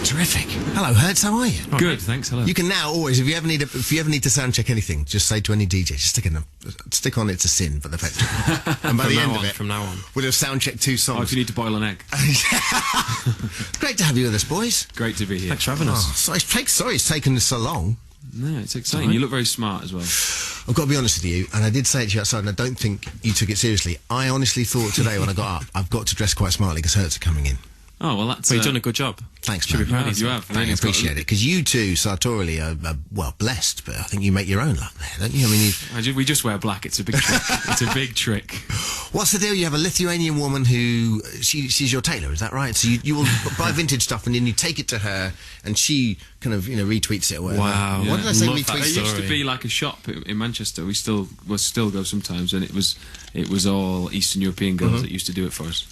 Terrific. Hello, Hertz. How are you? Oh, good, thanks. Hello. You can now always, if you ever need to sound check anything, just say to any DJ, just stick on It's a Sin for the petrol. And by the end of it, from now on, we'll have sound check 2 songs. Oh, if you need to boil an egg. Great to have you with us, boys. Great to be here. Thanks for having us. Sorry it's taken so long. No, it's exciting. You look very smart as well. I've got to be honest with you, and I did say it to you outside, and I don't think you took it seriously. I honestly thought today when I got up, I've got to dress quite smartly because Hertz are coming in. Oh, well, that's... Well, you've done a good job. Thanks, man. You have. I appreciate it. Because you two, sartorially, are, well, blessed, but I think you make your own luck there, don't you? I mean, we just wear black. It's a big trick. It's a big trick. What's the deal? You have a Lithuanian woman who... She's your tailor, is that right? So you will buy vintage stuff and then you take it to her and she kind of, retweets it or whatever. Wow. What did I say? Retweets? There used to be like a shop in Manchester. We still go sometimes, and it was all Eastern European girls that used to do it for us.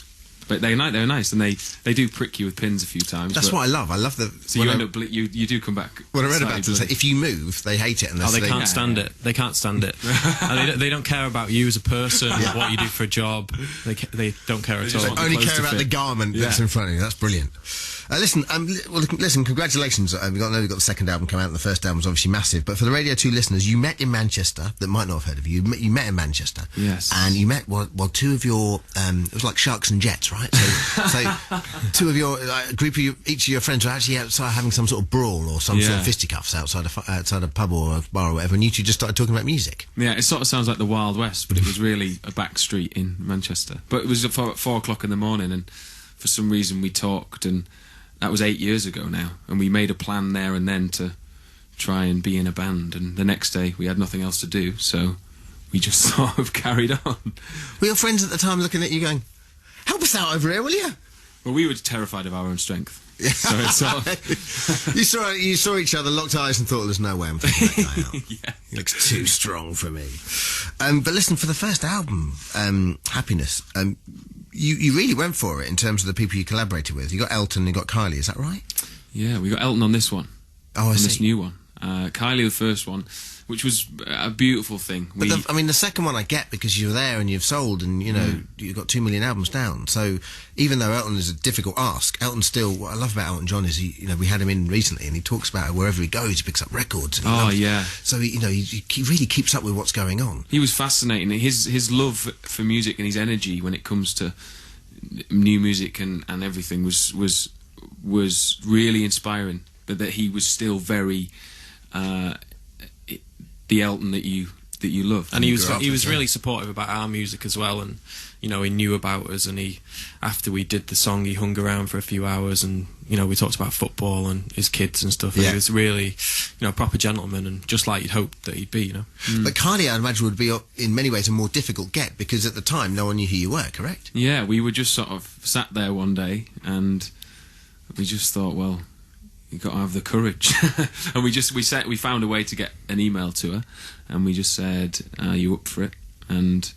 But they're nice, and they do prick you with pins a few times. That's what I love. I love the... So you end up... You do come back... What I read about it is that if you move, they hate it. And they can't stand it. They can't stand it. And they don't care about you as a person, what you do for a job. They don't care at all. They only care about the garment that's in front of you. That's brilliant. Listen, congratulations. We've got the second album come out, and the first album was obviously massive. But for the Radio 2 listeners, you met in Manchester, that might not have heard of you. You met in Manchester. Yes. And you met, two of your, it was like Sharks and Jets, right? So two of your, each of your friends were actually outside having some sort of brawl or some sort of fisticuffs outside a pub or a bar or whatever, and you two just started talking about music. Yeah, it sort of sounds like the Wild West, but it was really a back street in Manchester. But it was at 4 o'clock in the morning, and for some reason we talked, and that was 8 years ago now, and we made a plan there and then to try and be in a band, and the next day we had nothing else to do, so we just sort of carried on. Were your friends at the time looking at you going, help us out over here, will you? Well, we were terrified of our own strength. So it's sort of... you saw each other, locked eyes and thought, there's no way I'm taking that guy out. Yeah. He looks too strong for me. But listen, for the first album, Happiness, you really went for it in terms of the people you collaborated with. You got Elton, you got Kylie, is that right? Yeah, we got Elton on this one. Oh, I see. This new one. Kylie, the first one, which was a beautiful thing. But the second one I get because you're there and you've sold and, you've got 2 million albums down. So even though Elton is a difficult ask, Elton still, what I love about Elton John is, we had him in recently and he talks about wherever he goes, he picks up records. And So, he really keeps up with what's going on. He was fascinating. His love for music and his energy when it comes to new music and everything was really inspiring. But that he was still very... the Elton that you love, and he was really supportive about our music as well, and he knew about us, and after we did the song he hung around for a few hours, and we talked about football and his kids and stuff. He was really a proper gentleman, and just like you'd hope that he'd be. But Kylie, I'd imagine, would be in many ways a more difficult get because at the time no one knew who you were, correct? Yeah, we were just sort of sat there one day and we just thought, well, you got to have the courage. And we found a way to get an email to her, and we just said, are you up for it? And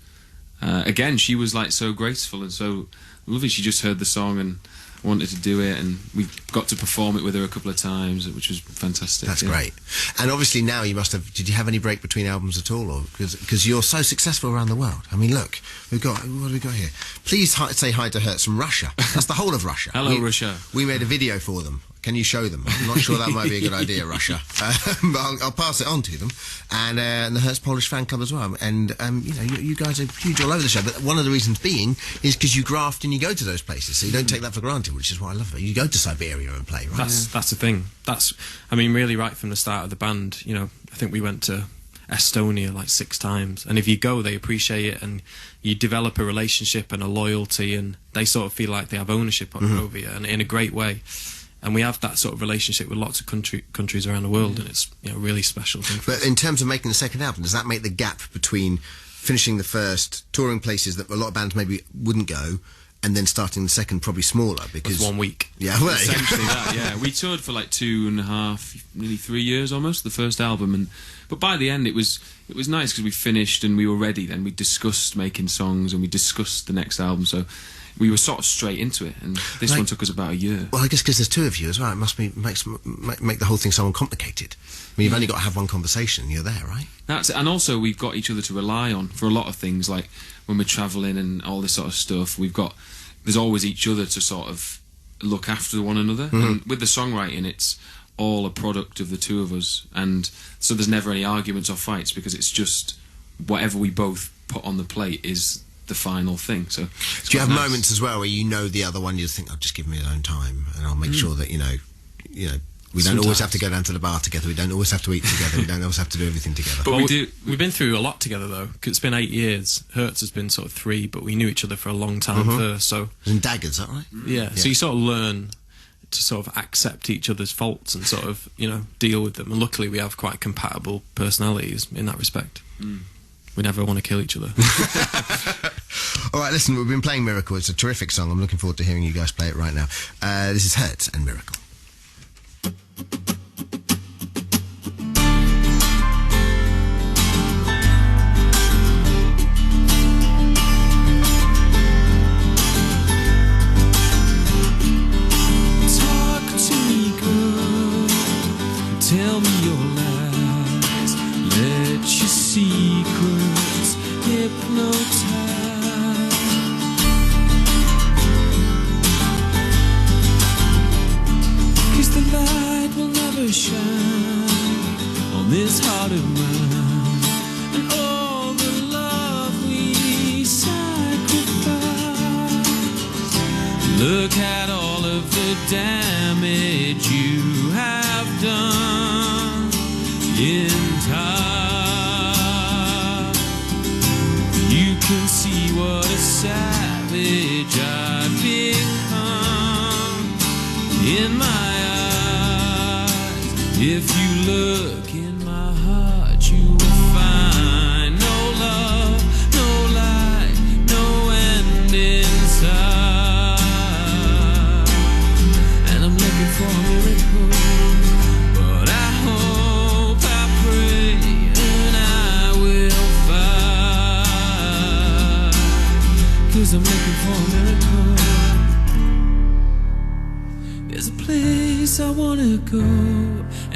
again, she was like so graceful and so lovely. She just heard the song and wanted to do it, and we got to perform it with her a couple of times, which was fantastic. That's great. And obviously now you must have... Did you have any break between albums at all? Or because you're so successful around the world. I mean, look, what have we got here? Please say hi to Hertz from Russia. That's the whole of Russia. Hello, Russia. We made a video for them. Can you show them? I'm not sure that might be a good idea, Russia. But I'll pass it on to them. And the Hertz Polish fan club as well. And, you guys are huge all over the show. But one of the reasons being is because you graft and you go to those places. So you don't take that for granted, which is what I love about it. You go to Siberia and play, right? That's the thing. Really right from the start of the band, I think we went to Estonia like 6 times. And if you go, they appreciate it, and you develop a relationship and a loyalty, and they sort of feel like they have ownership over you, and in a great way. And we have that sort of relationship with lots of countries around the world, and it's a really special thing for us. But in terms of making the second album, does that make the gap between finishing the first, touring places that a lot of bands maybe wouldn't go, and then starting the second probably smaller? Because 1 week. Yeah, well, essentially that. Yeah, we toured for like 2.5, nearly 3 years almost, the first album, but by the end it was nice because we finished and we were ready. Then we discussed making songs and we discussed the next album. So we were sort of straight into it, and this one took us about a year. Well, I guess because there's 2 of you as well, it must make the whole thing so uncomplicated. I mean, you've only got to have one conversation, and you're there, right? That's it. And also we've got each other to rely on for a lot of things, like when we're travelling and all this sort of stuff. There's always each other to sort of look after one another. And with the songwriting, it's all a product of the two of us, and so there's never any arguments or fights, because it's just whatever we both put on the plate is the final thing. So do you have moments as well where you know the other one, you just think, I'll just give him his own time, and I'll make sure that, you know, we don't always have to go down to the bar together, we don't always have to eat together, we don't always have to do everything together. But we've been through a lot together, though, 'cause it's been 8 years. Hertz has been sort of 3, but we knew each other for a long time first, so... And daggers, is that right? Yeah, so you sort of learn to sort of accept each other's faults and sort of, you know, deal with them. And luckily we have quite compatible personalities in that respect. We never want to kill each other. All right, listen, we've been playing Miracle. It's a terrific song. I'm looking forward to hearing you guys play it right now. This is Hertz and Miracle. Tell me your lies, let your secrets hypnotize. 'Cause the light will never shine on this heart of mine, and all the love we sacrifice. Look at all of the damage you have done in time. You can see what a savage I've become in my eyes. If you look in my heart, you will find no love, no light, no end inside. And I'm looking for a miracle, but I hope, I pray, and I will find. 'Cause I'm looking for a miracle. There's a place I wanna go,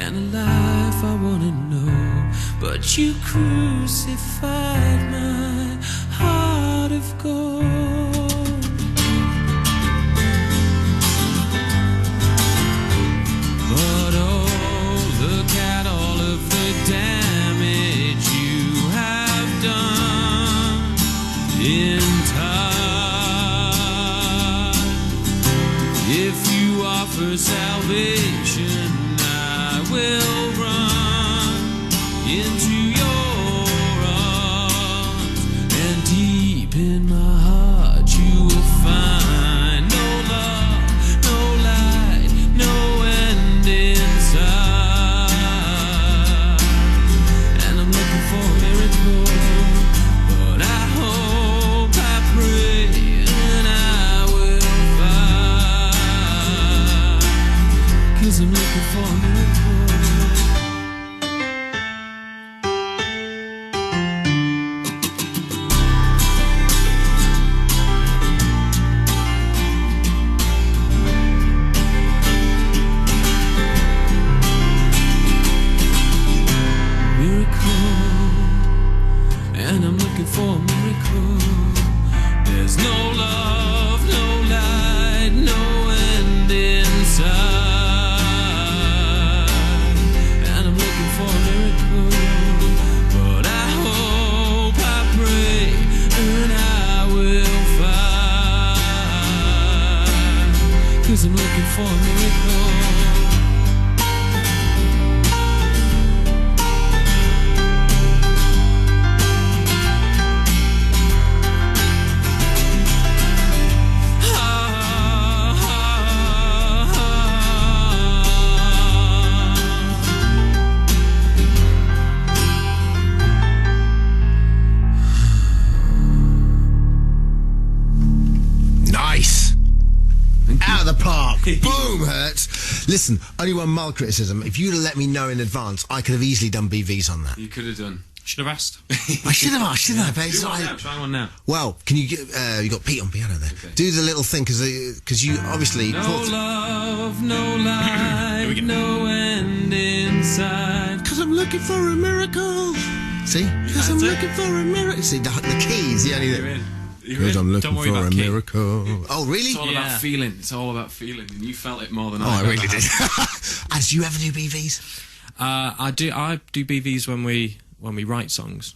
and a life I wanna know, but you crucified my heart of gold. But oh, look at all of the damage you have done in time. If you offer salvation, I will run into your arms, and deep in my heart you will find no love, no light, no end inside. And I'm looking for a miracle, but I hope, I pray, and I will find. 'Cause I'm looking for a miracle. And I'm looking for a miracle. There's no love, no light, no end inside. And I'm looking for a miracle, but I hope, I pray, and I will find. 'Cause I'm looking for a miracle. Nice! Out of the park. Boom, Hertz. Listen, only one mild criticism. If you'd have let me know in advance, I could have easily done BVs on that. you could have done. Should have asked. I should have, but Do it's one like- now, try one now. Well, can you get, you got Pete on piano there. Okay. Do the little thing, because you obviously... No love, no light, no end inside. Because I'm looking for a miracle. See? Because I'm looking for a miracle. See, the keys, the only... You're in. Because I'm looking Don't worry for about a King. miracle. Oh, really? It's all Yeah. about feeling. It's all about feeling, and you felt it more than Oh, I I really ever did. have. And do you ever do BVs? I do BVs when we write songs.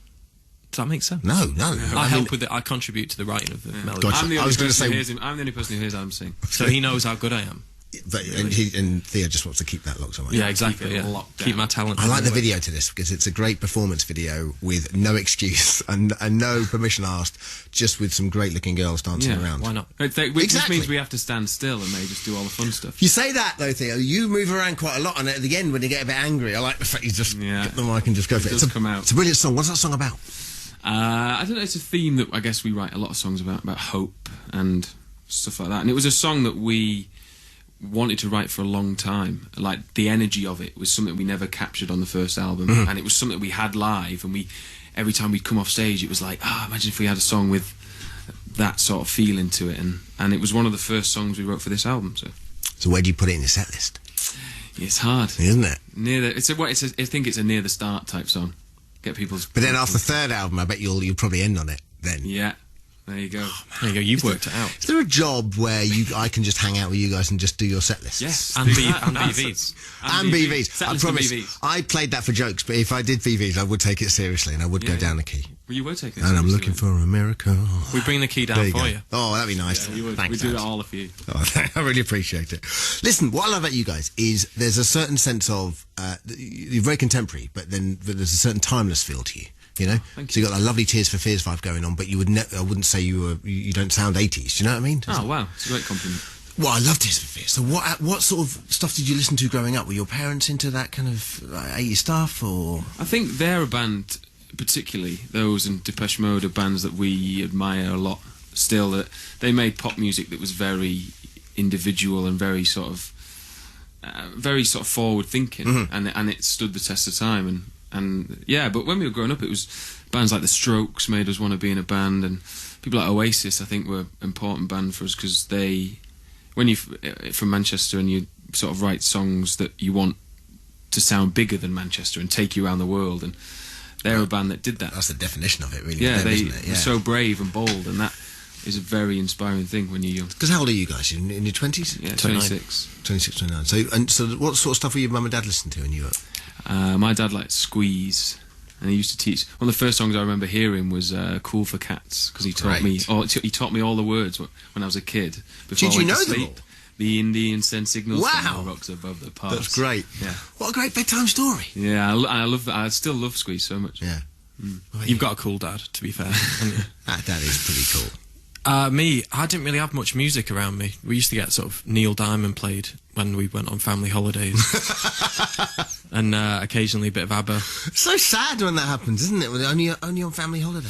Does that make sense? No. I help with it. I contribute to the writing of the melody. Gotcha. I'm the I only was gonna person who say- hears him. I'm the only person who hears Adam sing. So he knows how good I am. But, and Theo just wants to keep that locked away. Yeah, exactly. Keep it Yeah. locked Keep down. my talent. I like the away. video to this because it's a great performance video with no excuse and no permission asked, just with some great looking girls dancing Yeah, around. Why not? Which Exactly. means we have to stand still, and they just do all the fun stuff. You say that though, Theo. You move around quite a lot, and at the end, when you get a bit angry, I like the fact you just Yeah. get the mic and just go for it. It does come out. It's a brilliant song. What's that song about? I don't know. It's a theme that I guess we write a lot of songs about hope and stuff like that. And it was a song that we wanted to write for a long time. Like the energy of it was something we never captured on the first album, and it was something we had live. And every time we'd come off stage, it was like, imagine if we had a song with that sort of feeling to it. And it was one of the first songs we wrote for this album. So where do you put it in your set list? it's hard. Isn't it? I think it's a near the start type song. Get people's. But then after the third album, I bet you'll probably end on it then. Yeah, there you go. There you go. You've worked it out. Is there a job where I can just hang out with you guys and just do your set lists? Yes, And do B- that. and That's BVs. it. And BVs. Set I list and promise. BVs. I played that for jokes, but if I did BVs, I would take it seriously and I would go Yeah. down the key. Well, you were taking it And I'm seriously, looking weren't for a miracle. We bring the key There down you for go. you. Oh, that'd be nice. you? Yeah, you would. Thanks, We do Dad. it all for you. Oh, I really appreciate it. Listen, what I love about you guys is there's a certain sense of you're very contemporary, but there's a certain timeless feel to you. You know, Thank so you got that lovely Tears for Fears vibe going on, but you would I wouldn't say you don't sound 80s. Do you know what I mean? Oh wow, it's a great compliment. Well, I love Tears for Fears. So what sort of stuff did you listen to growing up? Were your parents into that kind of 80s stuff, or? I think they're a band, particularly those and Depeche Mode, are bands that we admire a lot. Still, that they made pop music that was very individual and very sort of forward thinking, and it stood the test of time. And yeah, but when we were growing up, it was bands like The Strokes made us want to be in a band, and people like Oasis, I think, were an important band for us because when you're from Manchester and you sort of write songs that you want to sound bigger than Manchester and take you around the world, and they're a band that did that. That's the definition of it, really. Yeah, them, they isn't it? were so brave and bold, and that is a very inspiring thing when you're young. Because how old are you guys? In your 20s? Yeah, 29. 26. 26, 29. So what sort of stuff were your mum and dad listening to when you were? My dad liked Squeeze, and he used to teach. One of the first songs I remember hearing was "Cool for Cats" because he taught me. Great. He taught me all the words when I was a kid. Before Did I you went know to them sleep. all? The Indians send signals Wow. from the rocks above the pass. That's great. Yeah, What a great bedtime story. yeah. I love that. I still love Squeeze so much. Yeah. You've got a cool dad, to be fair. haven't you? That is pretty cool. Me, I didn't really have much music around me. We used to get sort of Neil Diamond played when we went on family holidays, and occasionally a bit of ABBA. It's so sad when that happens, isn't it? When only on family holiday.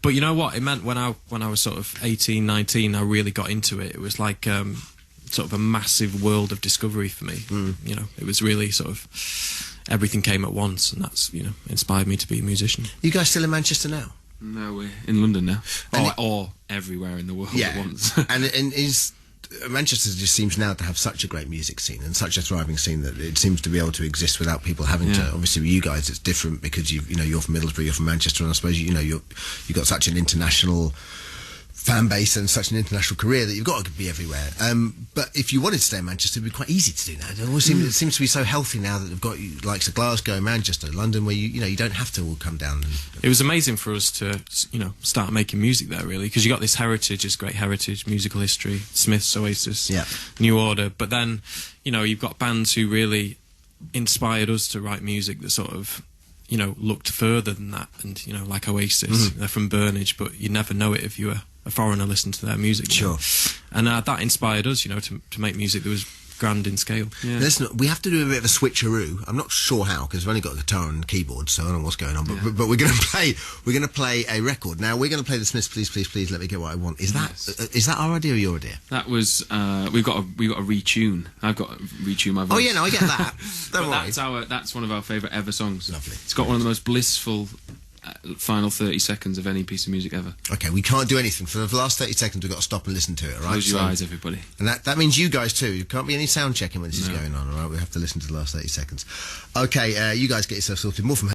But you know what? It meant when I was sort of 18, 19, I really got into it. It was like sort of a massive world of discovery for me. You know, it was really sort of everything came at once, and that's inspired me to be a musician. You guys still in Manchester now? No, we're in London now, And or everywhere in the world at once. and is Manchester just seems now to have such a great music scene and such a thriving scene that it seems to be able to exist without people having to. Yeah. Obviously, with you guys, it's different because you're from Middlesbrough, you're from Manchester, and I suppose you've got such an international fan base and such an international career that you've got to be everywhere. But if you wanted to stay in Manchester, it'd be quite easy to do now. It seems to be so healthy now that they've got likes of Glasgow, Manchester, London, where you don't have to all come down. It was amazing for us to start making music there, really, because you got this heritage, this great heritage, musical history, Smiths, Oasis, Yeah. New Order. But then you've got bands who really inspired us to write music that sort of looked further than that, and like Oasis, they're from Burnage, but you never know it if you were a foreigner listening to their music. Sure. And that inspired us, to make music that was grand in scale. Yeah. Listen, we have to do a bit of a switcheroo. I'm not sure how because we've only got a guitar and keyboard, so I don't know what's going on. But we're going to play a record. Now we're going to play the Smiths. Please, please, please, let me get what I want. Is that our idea or your idea? That was we got a retune. I've got to retune my voice. Oh yeah, no, I get that. Don't But worry. that's one of our favourite ever songs. Lovely. It's got one of the most blissful final 30 seconds of any piece of music ever. Okay, we can't do anything for the last 30 seconds. We've got to stop and listen to it. All right. Close your eyes, everybody. And that means you guys too. You can't be any sound checking when this is going on. All right, we have to listen to the last 30 seconds. Okay, you guys get yourself sorted. More from.